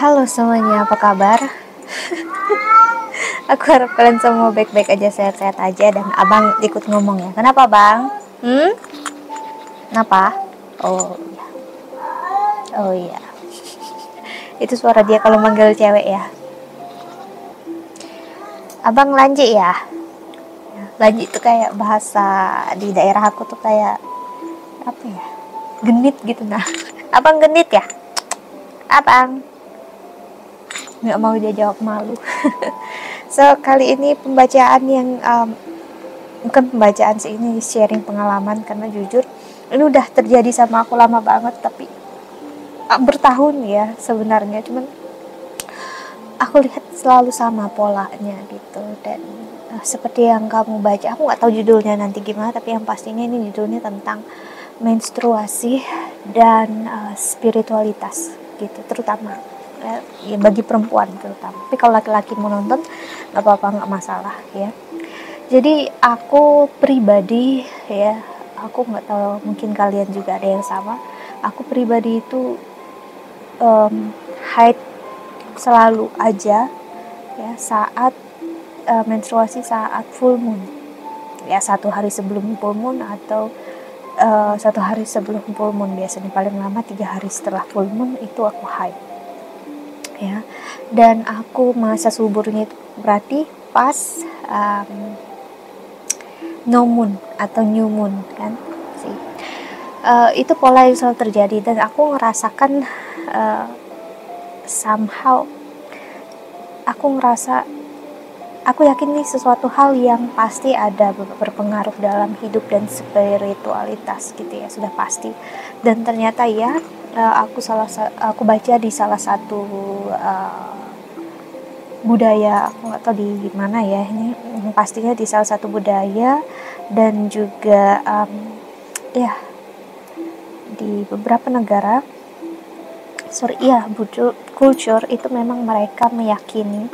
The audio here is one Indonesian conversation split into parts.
Halo semuanya, apa kabar? Aku harap kalian semua baik-baik aja, sehat-sehat aja. Dan abang ikut ngomong ya. Kenapa bang? Kenapa? Oh iya. Oh iya. Itu suara dia kalau manggil cewek ya. Abang lanjut ya. Lanjut itu kayak bahasa di daerah aku tuh kayak apa ya? Genit gitu nah. Abang genit ya? Abang nggak mau dia jawab, malu. So kali ini pembacaan yang bukan pembacaan sih, ini sharing pengalaman, karena jujur ini udah terjadi sama aku lama banget, tapi bertahun ya sebenarnya, cuman aku lihat selalu sama polanya gitu. Dan seperti yang kamu baca, aku nggak tahu judulnya nanti gimana, tapi yang pastinya ini judulnya tentang menstruasi dan spiritualitas gitu, terutama ya bagi perempuan terutama. Tapi kalau laki-laki mau nonton nggak apa-apa, nggak masalah ya. Jadi aku pribadi ya, aku nggak tahu mungkin kalian juga ada yang sama. Aku pribadi itu haid selalu aja ya saat menstruasi, saat full moon ya, 1 hari sebelum full moon atau 1 hari sebelum full moon, biasanya paling lama 3 hari setelah full moon itu aku haid ya. Dan aku masa suburnya itu berarti pas no moon atau new moon kan sih. Itu pola yang selalu terjadi, dan aku ngerasakan somehow aku yakin ini sesuatu hal yang pasti ada berpengaruh dalam hidup dan spiritualitas gitu ya, sudah pasti. Dan ternyata ya, aku baca di salah satu budaya, aku nggak tahu di mana ya, ini pastinya di salah satu budaya, dan juga ya di beberapa negara, culture itu memang mereka meyakini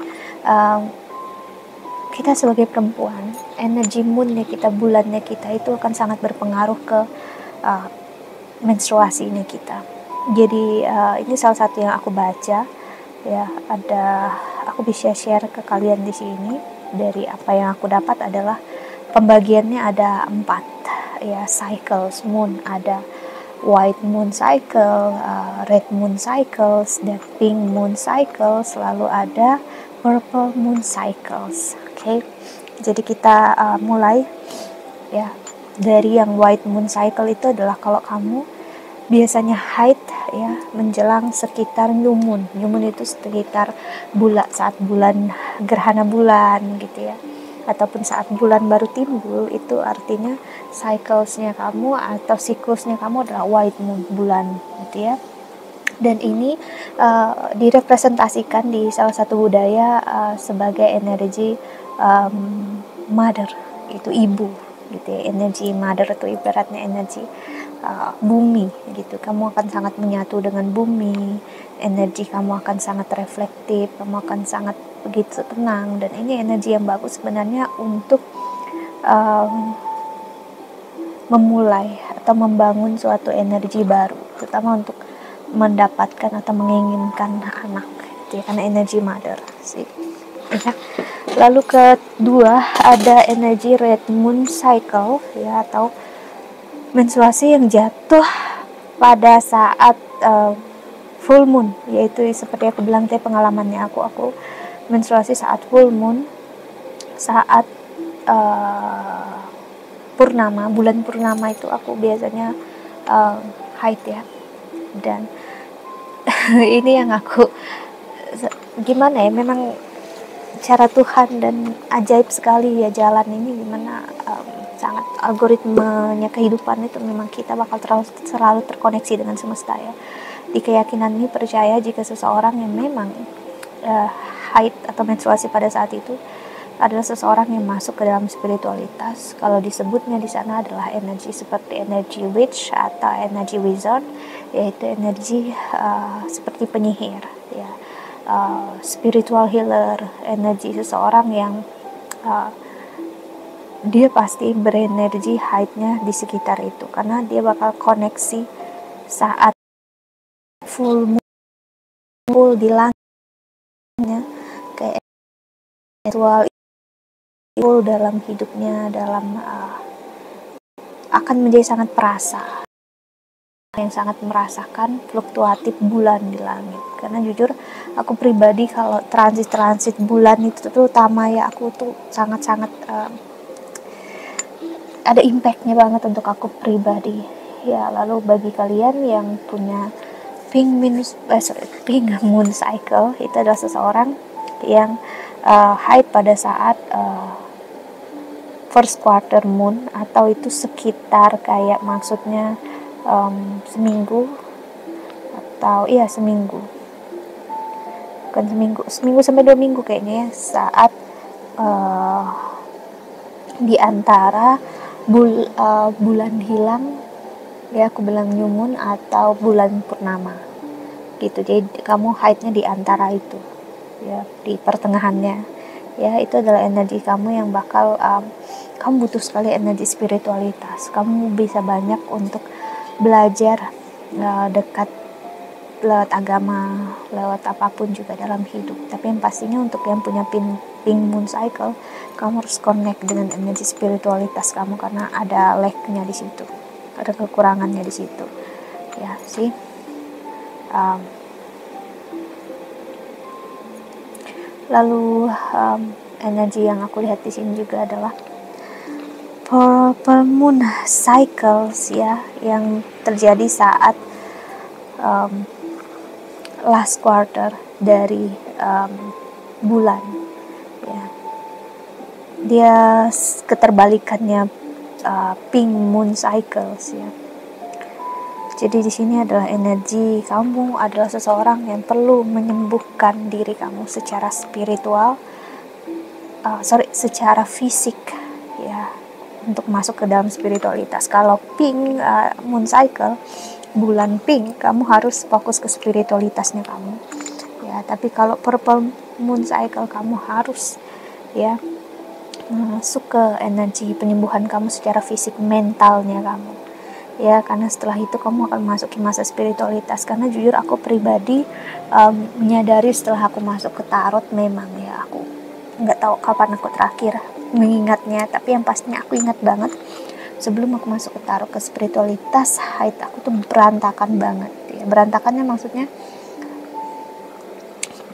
kita sebagai perempuan, energi moonnya kita, bulannya kita itu akan sangat berpengaruh ke menstruasinya kita. Jadi ini salah satu yang aku baca ya, aku bisa share ke kalian di sini. Dari apa yang aku dapat adalah pembagiannya ada 4 ya, cycles moon. Ada white moon cycle, red moon cycles, dan pink moon cycles, lalu ada purple moon cycles. Oke. Jadi kita mulai ya dari yang white moon cycle. Itu adalah kalau kamu biasanya haid ya menjelang sekitar new moon. New moon itu sekitar saat bulan gerhana bulan gitu ya, ataupun saat bulan baru timbul. Itu artinya cyclesnya kamu atau siklusnya kamu adalah white moon, bulan gitu ya. Dan ini direpresentasikan di salah satu budaya sebagai energi mother, itu ibu gitu ya. Energi mother itu ibaratnya energi bumi gitu. Kamu akan sangat menyatu dengan bumi, energi kamu akan sangat reflektif, kamu akan sangat begitu tenang. Dan ini energi yang bagus sebenarnya untuk memulai atau membangun suatu energi baru, terutama untuk mendapatkan atau menginginkan anak gitu ya, karena energi mother sih ya. Lalu kedua ada energi red moon cycle ya, atau menstruasi yang jatuh pada saat full moon, yaitu seperti aku bilang tadi pengalamannya aku menstruasi saat full moon, saat purnama, bulan purnama itu aku biasanya haid ya. Dan ini yang aku gimana ya, memang cara Tuhan dan ajaib sekali ya jalan ini, gimana sangat algoritmanya kehidupan itu memang kita bakal selalu terkoneksi dengan semesta ya. Di keyakinan ini percaya jika seseorang yang memang haid atau menstruasi pada saat itu adalah seseorang yang masuk ke dalam spiritualitas. Kalau disebutnya di sana adalah energi seperti energi witch atau energi wizard, yaitu energi seperti penyihir ya, spiritual healer, energi seseorang yang dia pasti berenergi haidnya di sekitar itu, karena dia bakal koneksi saat full moon di langit kayak ritual itu dalam hidupnya, dalam akan menjadi sangat perasa, yang sangat merasakan fluktuatif bulan di langit. Karena jujur aku pribadi kalau transit bulan itu terutama ya, aku tuh sangat-sangat ada impactnya banget untuk aku pribadi ya. Lalu bagi kalian yang punya pink moon cycle, itu adalah seseorang yang haid pada saat first quarter moon, atau itu sekitar kayak maksudnya seminggu, atau iya seminggu, bukan seminggu sampai 2 minggu kayaknya ya, saat di antara bulan hilang ya, aku bilang new moon atau bulan purnama gitu. Jadi kamu haidnya di antara itu ya, di pertengahannya ya. Itu adalah energi kamu yang bakal kamu butuh sekali energi spiritualitas. Kamu bisa banyak untuk belajar dekat lewat agama, lewat apapun juga dalam hidup. Tapi yang pastinya untuk yang punya pink moon cycle, kamu harus connect dengan energi spiritualitas kamu, karena ada lack-nya di situ, ada kekurangannya di situ ya sih. Lalu energi yang aku lihat di sini juga adalah purple moon cycles ya, yang terjadi saat last quarter dari bulan ya. Dia keterbalikannya pink moon cycles ya. Jadi di sini adalah energi kamu adalah seseorang yang perlu menyembuhkan diri kamu secara spiritual, secara fisik ya, untuk masuk ke dalam spiritualitas. Kalau pink moon cycle, bulan pink, kamu harus fokus ke spiritualitasnya kamu ya. Tapi kalau purple moon cycle, kamu harus ya masuk ke energi penyembuhan kamu secara fisik, mentalnya kamu ya. Karena setelah itu kamu akan masuk ke masa spiritualitas. Karena jujur aku pribadi menyadari setelah aku masuk ke tarot, memang ya aku nggak tahu kapan aku terakhir mengingatnya, tapi yang pastinya aku ingat banget sebelum aku masuk ke tarot, ke spiritualitas, haid aku tuh berantakan banget ya. Berantakannya maksudnya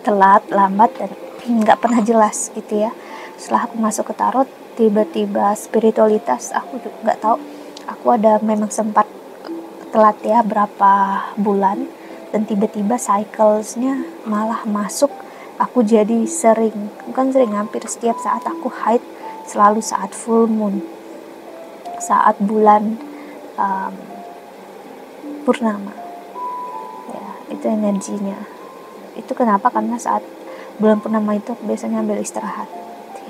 telat, lambat, dan nggak pernah jelas gitu ya. Setelah aku masuk ke tarot, tiba-tiba spiritualitas, aku juga nggak tahu, aku ada memang sempat telat ya berapa bulan, dan tiba-tiba cyclesnya malah masuk. Aku jadi hampir setiap saat aku haid selalu saat full moon, saat bulan purnama ya. Itu energinya. Itu kenapa? Karena saat bulan purnama itu aku biasanya ambil istirahat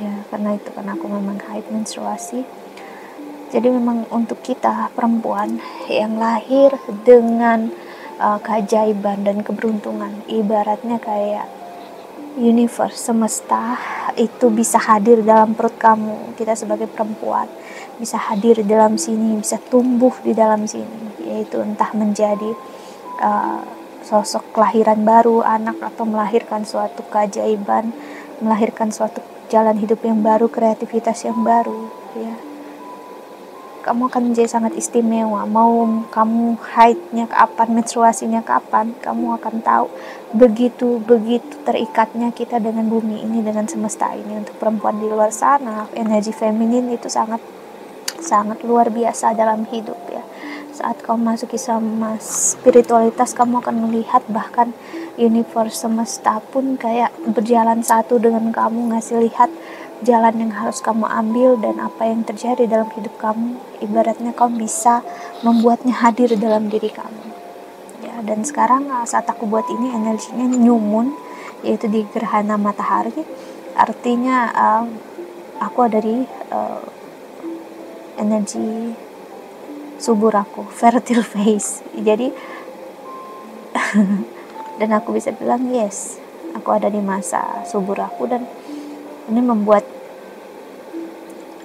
ya, karena aku memang haid menstruasi. Jadi memang untuk kita perempuan yang lahir dengan keajaiban dan keberuntungan, ibaratnya kayak universe, semesta itu bisa hadir dalam perut kamu. Kita sebagai perempuan bisa hadir di dalam sini, bisa tumbuh di dalam sini, yaitu entah menjadi sosok kelahiran baru, anak, atau melahirkan suatu keajaiban, melahirkan suatu jalan hidup yang baru, kreativitas yang baru ya. Kamu akan menjadi sangat istimewa. Mau kamu haidnya kapan, menstruasinya kapan, kamu akan tahu. Begitu terikatnya kita dengan bumi ini, dengan semesta ini. Untuk perempuan di luar sana, energi feminin itu sangat luar biasa dalam hidup ya. Saat kamu masuki sama spiritualitas, kamu akan melihat bahkan universe, semesta pun kayak berjalan satu dengan kamu, ngasih lihat jalan yang harus kamu ambil dan apa yang terjadi dalam hidup kamu. Ibaratnya kamu bisa membuatnya hadir dalam diri kamu ya. Dan sekarang saat aku buat ini, energinya new moon, yaitu di gerhana matahari. Artinya aku ada di energi subur aku, fertile phase. Jadi dan aku bisa bilang yes, aku ada di masa subur aku. Dan ini membuat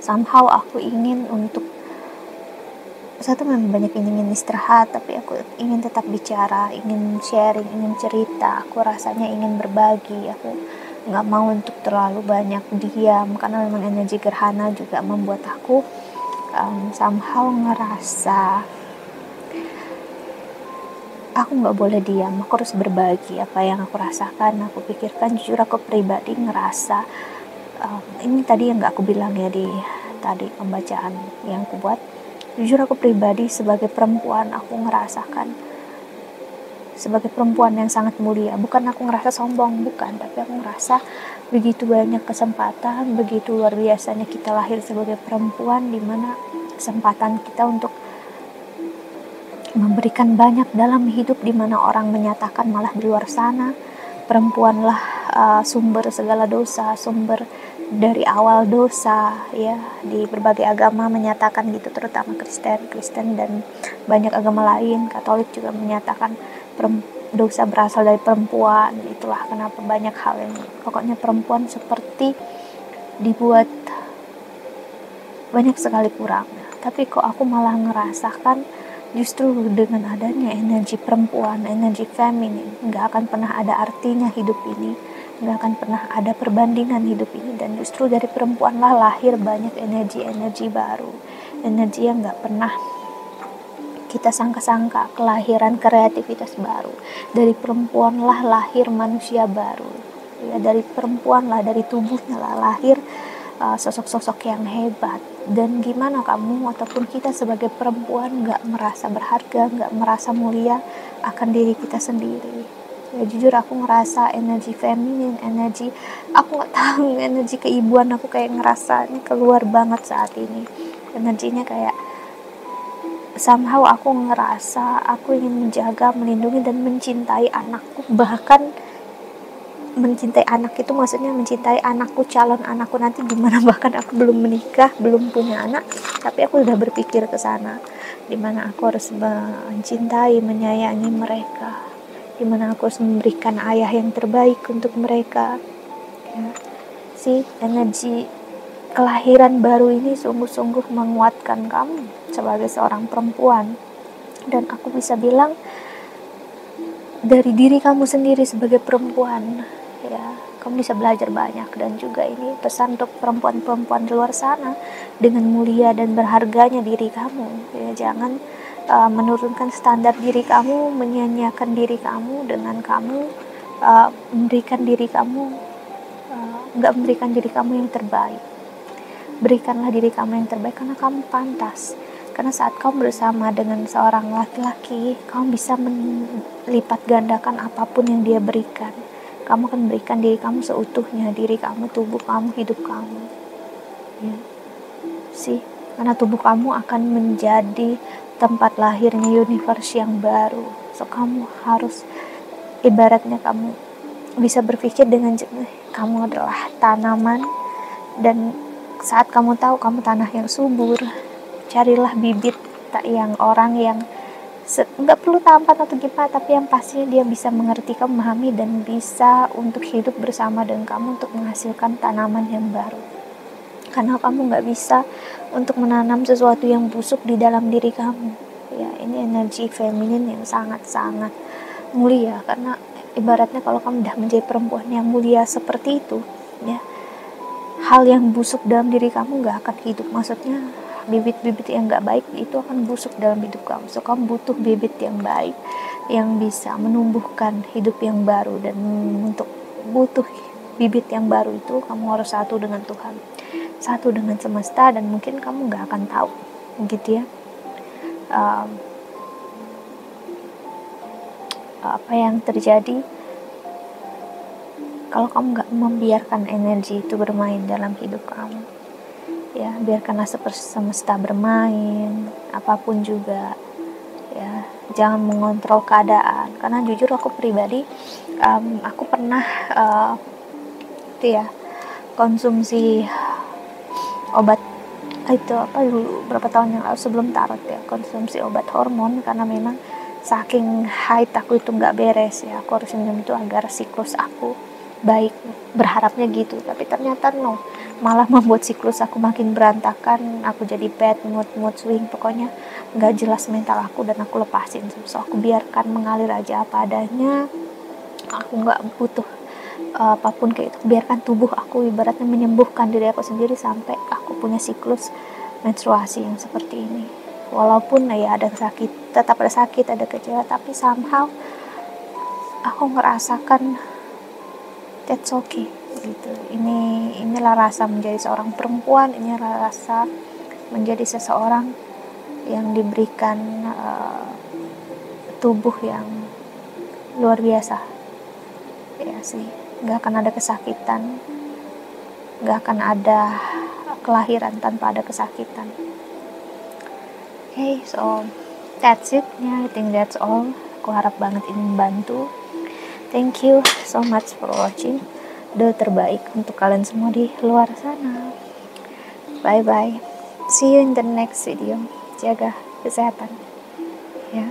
somehow aku ingin untuk, satu memang banyak ingin istirahat, tapi aku ingin tetap bicara, ingin sharing, ingin cerita. Aku rasanya ingin berbagi, aku nggak mau untuk terlalu banyak diam, karena memang energi gerhana juga membuat aku somehow ngerasa aku nggak boleh diam, aku harus berbagi apa yang aku rasakan, aku pikirkan. Jujur aku pribadi ngerasa ini tadi yang nggak aku bilang ya di tadi pembacaan yang aku buat. Jujur aku pribadi sebagai perempuan, aku ngerasakan sebagai perempuan yang sangat mulia. Bukan aku ngerasa sombong, bukan, tapi aku ngerasa begitu banyak kesempatan, begitu luar biasanya kita lahir sebagai perempuan, dimana kesempatan kita untuk memberikan banyak dalam hidup, dimana orang menyatakan malah di luar sana perempuanlah sumber segala dosa, sumber dari awal dosa, ya, di berbagai agama menyatakan gitu, terutama Kristen dan banyak agama lain, Katolik juga menyatakan dosa berasal dari perempuan. Itulah kenapa banyak hal yang pokoknya perempuan seperti dibuat banyak sekali kurangnya. Tapi kok aku malah ngerasakan justru dengan adanya energi perempuan, energi feminin, nggak akan pernah ada artinya hidup ini, nggak akan pernah ada perbandingan hidup ini. Dan justru dari perempuanlah lahir banyak energi-energi baru, energi yang nggak pernah kita sangka-sangka, kelahiran kreativitas baru. Dari perempuanlah lahir manusia baru, ya, dari perempuanlah, dari tubuhnya lah lahir sosok-sosok yang hebat. Dan gimana kamu ataupun kita sebagai perempuan gak merasa berharga, gak merasa mulia akan diri kita sendiri? Ya jujur aku ngerasa energi feminin, energi aku gak tahu, energi keibuan aku kayak ngerasa ini keluar banget saat ini. Energinya kayak somehow aku ngerasa aku ingin menjaga, melindungi dan mencintai anakku. Bahkan mencintai anak itu maksudnya mencintai anakku, calon anakku nanti gimana. Bahkan aku belum menikah, belum punya anak, tapi aku sudah berpikir ke sana, dimana aku harus mencintai, menyayangi mereka, dimana aku harus memberikan ayah yang terbaik untuk mereka, ya. Energi kelahiran baru ini sungguh-sungguh menguatkan kamu sebagai seorang perempuan. Dan aku bisa bilang dari diri kamu sendiri sebagai perempuan, ya, kamu bisa belajar banyak. Dan juga ini pesan untuk perempuan-perempuan di luar sana, dengan mulia dan berharganya diri kamu, ya, jangan menurunkan standar diri kamu, menyanyiakan diri kamu dengan kamu memberikan diri kamu nggak memberikan diri kamu yang terbaik. Berikanlah diri kamu yang terbaik karena kamu pantas. Karena saat kamu bersama dengan seorang laki-laki, kamu bisa melipat gandakan apapun yang dia berikan. Kamu akan berikan diri kamu seutuhnya, diri kamu, tubuh kamu, hidup kamu, ya. Karena tubuh kamu akan menjadi tempat lahirnya universe yang baru. So kamu harus, ibaratnya kamu bisa berpikir dengan jernih, kamu adalah tanaman. Dan saat kamu tahu kamu tanah yang subur, carilah bibit yang orang yang nggak perlu tampan atau gimana, tapi yang pastinya dia bisa mengerti kamu, memahami, dan bisa untuk hidup bersama dengan kamu untuk menghasilkan tanaman yang baru. Karena kamu nggak bisa untuk menanam sesuatu yang busuk di dalam diri kamu, ya. Ini energi feminin yang sangat-sangat mulia. Karena ibaratnya kalau kamu udah menjadi perempuan yang mulia seperti itu, ya, hal yang busuk dalam diri kamu gak akan hidup. Maksudnya bibit-bibit yang gak baik itu akan busuk dalam hidup kamu. So kamu butuh bibit yang baik yang bisa menumbuhkan hidup yang baru. Dan untuk butuh bibit yang baru itu kamu harus satu dengan Tuhan, satu dengan semesta. Dan mungkin kamu gak akan tahu gitu, ya, apa yang terjadi kalau kamu gak membiarkan energi itu bermain dalam hidup kamu, ya. Biarkanlah semesta bermain, apapun juga, ya. Jangan mengontrol keadaan. Karena jujur aku pribadi, aku pernah konsumsi obat itu dulu berapa tahun yang lalu sebelum tarot, ya, konsumsi obat hormon. Karena memang saking haid aku itu nggak beres, ya, aku harus minum itu agar siklus aku baik, berharapnya gitu. Tapi ternyata malah membuat siklus aku makin berantakan. Aku jadi bad mood swing, pokoknya nggak jelas mental aku. Dan aku lepasin, so aku biarkan mengalir aja apa adanya. Aku nggak butuh apapun kayak itu, biarkan tubuh aku ibaratnya menyembuhkan diri aku sendiri sampai aku punya siklus menstruasi yang seperti ini. Walaupun ya ada sakit, tetap ada sakit, ada kecewa, tapi somehow aku ngerasakan that's okay gitu. Inilah rasa menjadi seorang perempuan, inilah rasa menjadi seseorang yang diberikan tubuh yang luar biasa. Ya sih, nggak akan ada kesakitan, nggak akan ada kelahiran tanpa ada kesakitan. Okay, so that's it. Yeah, I think that's all. Aku harap banget ini membantu. Thank you so much for watching. Doa terbaik untuk kalian semua di luar sana. Bye bye. See you in the next video. Jaga kesehatan. Ya.